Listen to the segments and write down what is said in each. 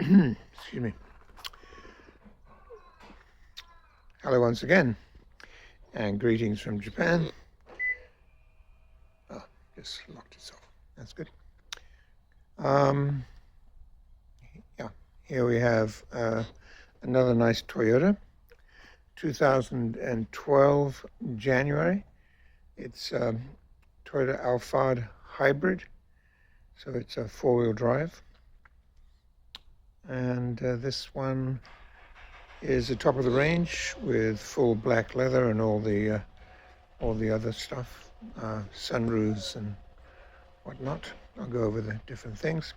Excuse me. Hello once again, and greetings from Japan. Oh, just locked itself. That's good. Yeah, here we have another nice Toyota, 2012 January. It's Toyota-Alphard hybrid, so it's a four-wheel drive. And this one is the top of the range with full black leather and all the other stuff, sunroofs and whatnot. I'll go over the different things.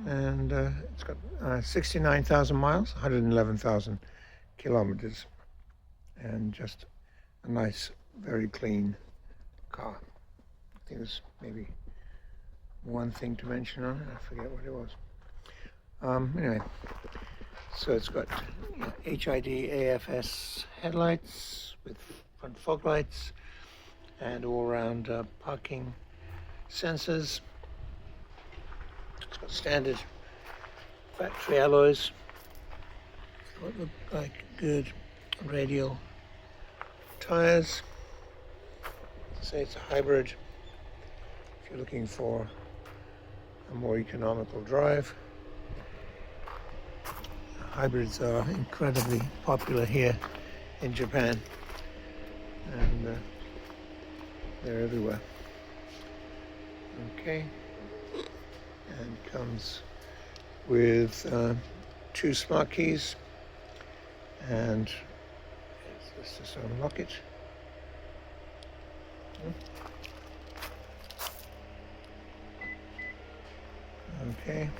And it's got 69,000 miles, 111,000 kilometers, and just a nice, very clean car. I think there's maybe one thing to mention on it. I forget what it was. Anyway, so it's got HID AFS headlights with front fog lights and all-round parking sensors. It's got standard factory alloys. What look like good radial tires. Say it's a hybrid. If you're looking for a more economical drive. Hybrids are incredibly popular here in Japan, and they're everywhere. Okay, and comes with 2 smart keys, and let's just unlock it. Okay,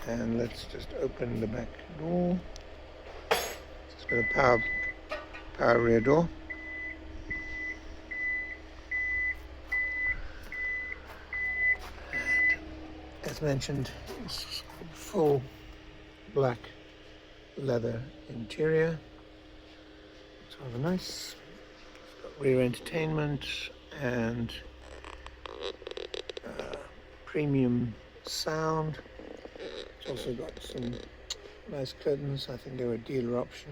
and let's just open the back door. It's got a power rear door. And as mentioned, it's full black leather interior. It's rather nice. It's got rear entertainment and premium sound. It's also got some nice curtains. I think they were dealer option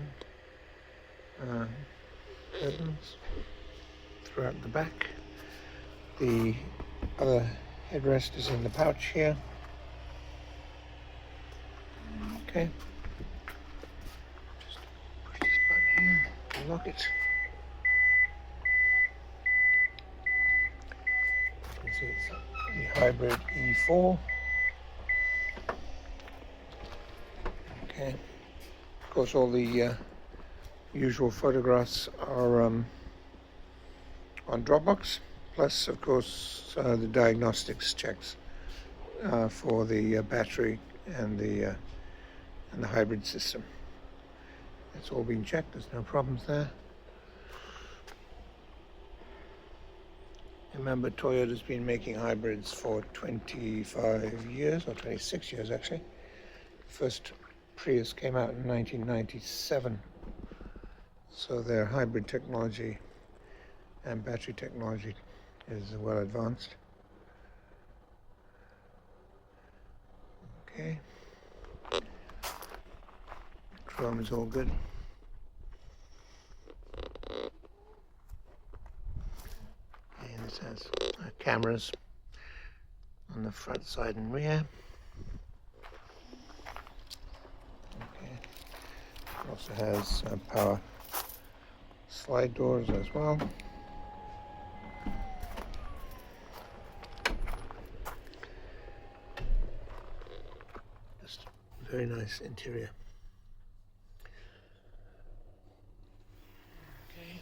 curtains throughout the back. The other headrest is in the pouch here. Okay. Just push this button here and lock it. You can see it's the hybrid E4. Okay. Of course, all the usual photographs are on Dropbox. Plus, of course, the diagnostics checks for the battery and the hybrid system. It's all been checked. There's no problems there. Remember, Toyota's been making hybrids for 25 years, or 26 years actually. First Prius came out in 1997, so their hybrid technology and battery technology is well advanced. Okay, chrome is all good. And this has cameras on the front, side and rear. It also has power slide doors as well. Just very nice interior. Okay.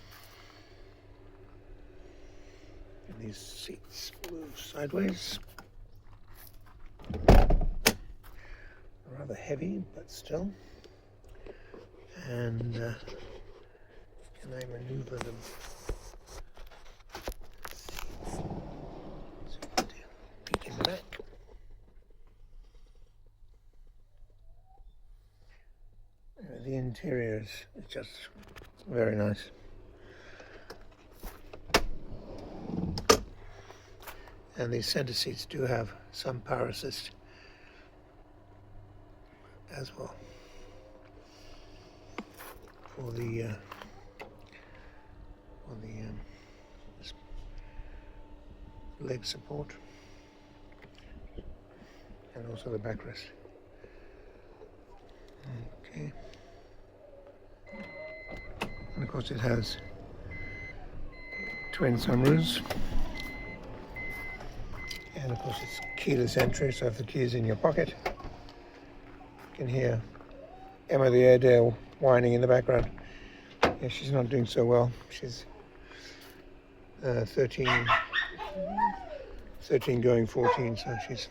And these seats move sideways. Rather heavy, but still. And can I maneuver them? Peek in the back. The interior is just very nice. And these center seats do have some power assist as well for the leg support, and also the backrest. Okay, and of course it has twin sunroofs, and of course it's keyless entry, so if the key is in your pocket, you can hear Emma the Airedale whining in the background. Yeah, she's not doing so well. She's 13 going 14, so she's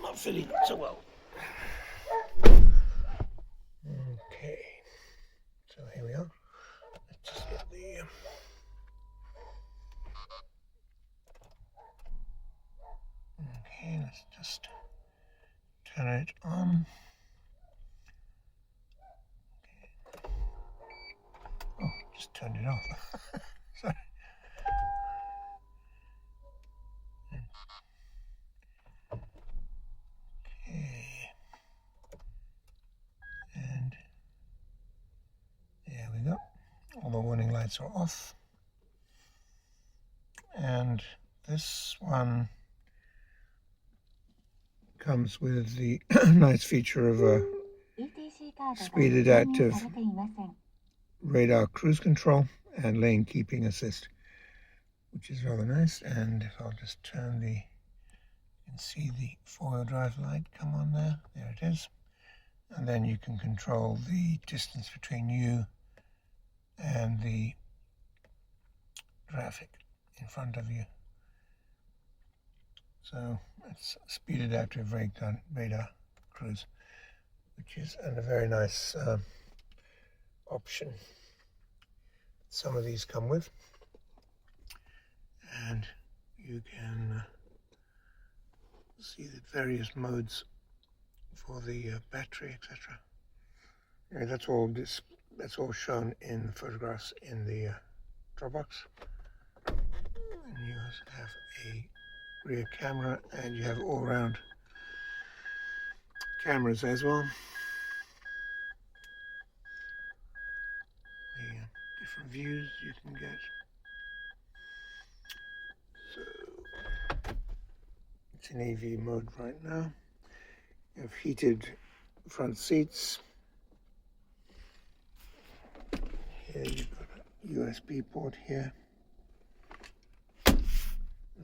not feeling so well. Okay, so here we are. Let's just get the okay, let's just turn it on. Okay. Oh, just turned it off. Sorry. Okay. And there we go. All the warning lights are off. And this one comes with the nice feature of a speed adaptive radar cruise control and lane keeping assist, which is rather nice. And if I'll just turn you can see the four-wheel drive light come on there. There it is. And then you can control the distance between you and the traffic in front of you. So it's speed adaptive radar cruise, which is a very nice option. Some of these come with, and you can see the various modes for the battery, etc. Yeah, that's all shown in the photographs in the Dropbox. And you also have a rear camera, and you have all-round cameras as well. The different views you can get. So it's in AV mode right now. You have heated front seats. Here you've got a USB port here.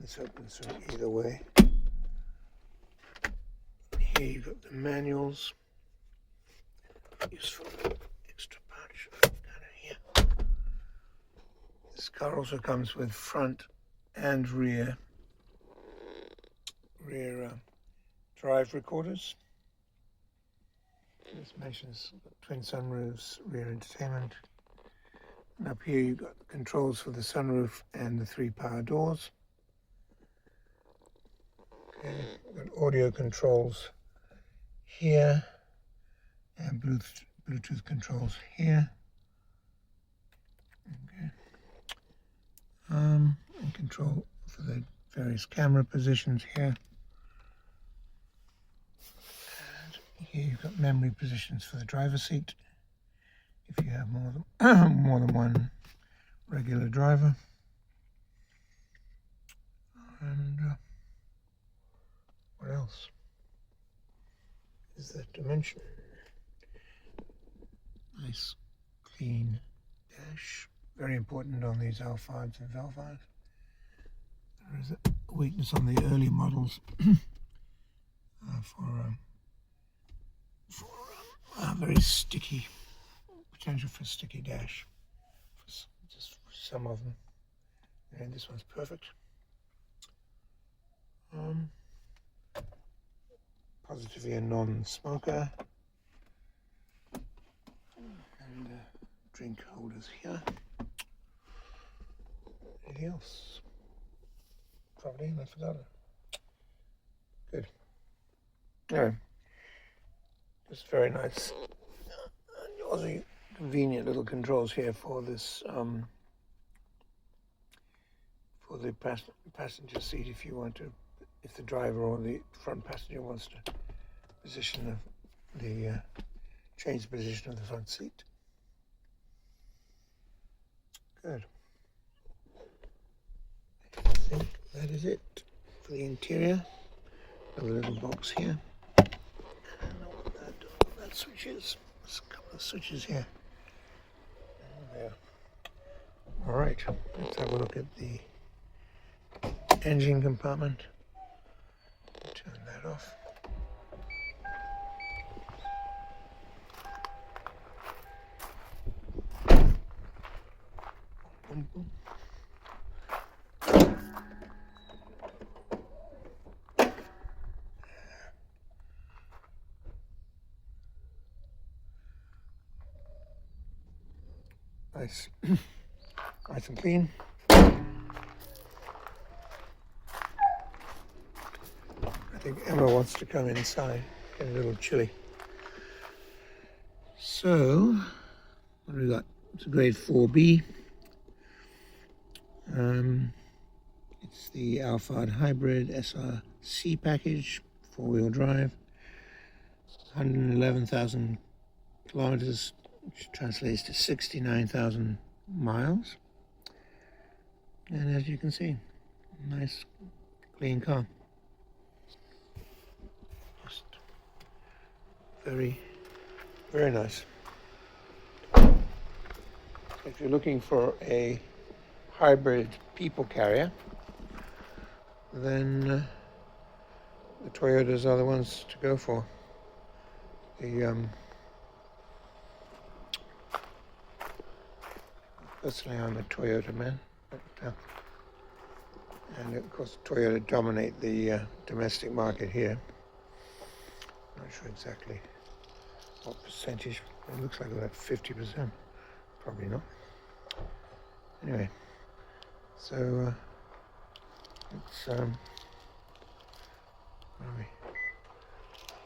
This opens from either way. Here you've got the manuals. Useful extra pouch down here. This car also comes with front and rear drive recorders. This mentions twin sunroofs, rear entertainment. And up here you've got the controls for the sunroof and the 3 power doors. Okay, we've got audio controls here and Bluetooth controls here. Okay. And control for the various camera positions here. And here you've got memory positions for the driver's seat if you have more than one regular driver. And what else is there to mention? Nice clean dash, very important on these Alphards and Vellfires. There is a weakness on the early models for very sticky, potential for sticky dash, just for some of them. And this one's perfect. Positively a non-smoker. And drink holders here. Anything else? Probably, I forgot it. Good. Anyway, just very nice. Also convenient little controls here for this, for the passenger seat if you want to, if the driver or the front passenger wants to position of the change the position of the front seat. Good. I think that is it for the interior. Got a little box here. I don't know what that switch is. There's a couple of switches here. There. All right, let's have a look at the engine compartment. Turn that off. Boom, boom. Nice. Nice and clean. I think Emma wants to come inside. Get a little chilly. So, what do we got? It's a grade 4B. It's the Alphard Hybrid SRC package, 4-wheel drive, 111,000 kilometers, which translates to 69,000 miles. And as you can see, nice, clean car. Just very, very nice. If you're looking for a hybrid people carrier, then the Toyotas are the ones to go for. Personally, I'm a Toyota man, but, and of course Toyota dominate the domestic market here. Not sure exactly what percentage. It looks like about 50%. Probably not. Anyway, so it's where are we?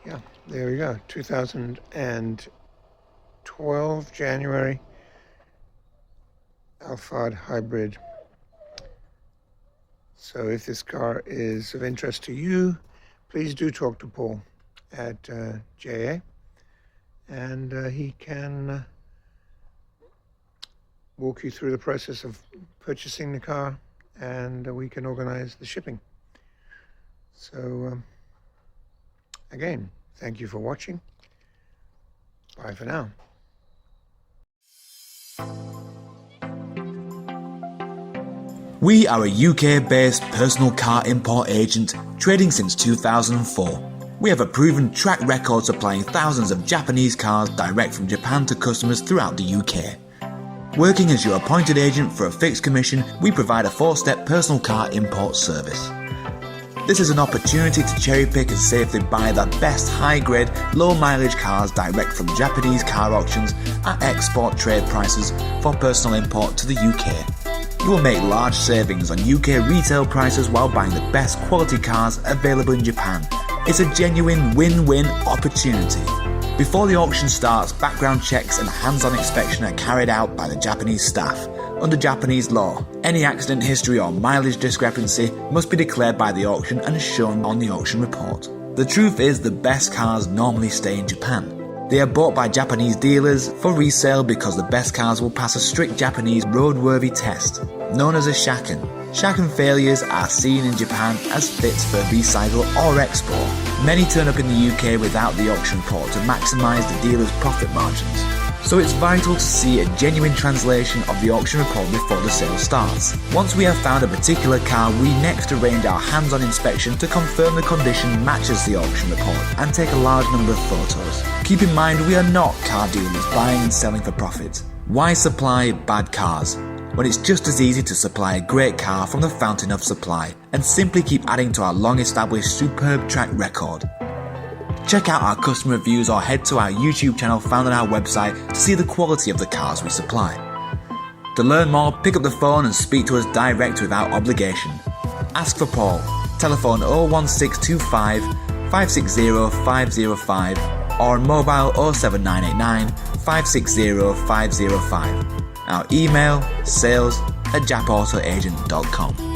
Yeah, there we go. 2012 January Alphard Hybrid. So if this car is of interest to you, please do talk to Paul at JA, and he can walk you through the process of purchasing the car, and we can organize the shipping. So again, thank you for watching. Bye for now. We are a UK-based personal car import agent trading since 2004. We have a proven track record supplying thousands of Japanese cars direct from Japan to customers throughout the UK. Working as your appointed agent for a fixed commission, we provide a 4-step personal car import service. This is an opportunity to cherry pick and safely buy the best high-grade, low-mileage cars direct from Japanese car auctions at export trade prices for personal import to the UK. You will make large savings on UK retail prices while buying the best quality cars available in Japan. It's a genuine win-win opportunity. Before the auction starts, background checks and hands-on inspection are carried out by the Japanese staff. Under Japanese law, any accident history or mileage discrepancy must be declared by the auction and shown on the auction report. The truth is, the best cars normally stay in Japan. They are bought by Japanese dealers for resale because the best cars will pass a strict Japanese roadworthy test, known as a shaken. Shaken failures are seen in Japan as fits for recycle or export. Many turn up in the UK without the auction report to maximise the dealer's profit margins. So it's vital to see a genuine translation of the auction report before the sale starts. Once we have found a particular car, we next arrange our hands-on inspection to confirm the condition matches the auction report and take a large number of photos. Keep in mind, we are not car dealers buying and selling for profit. Why supply bad cars when it's just as easy to supply a great car from the fountain of supply and simply keep adding to our long-established superb track record? Check out our customer reviews or head to our YouTube channel found on our website to see the quality of the cars we supply. To learn more, pick up the phone and speak to us direct without obligation. Ask for Paul. Telephone 01625 560 505 or on mobile 07989 560 505. Our email sales@Jap-Auto-Agent.com.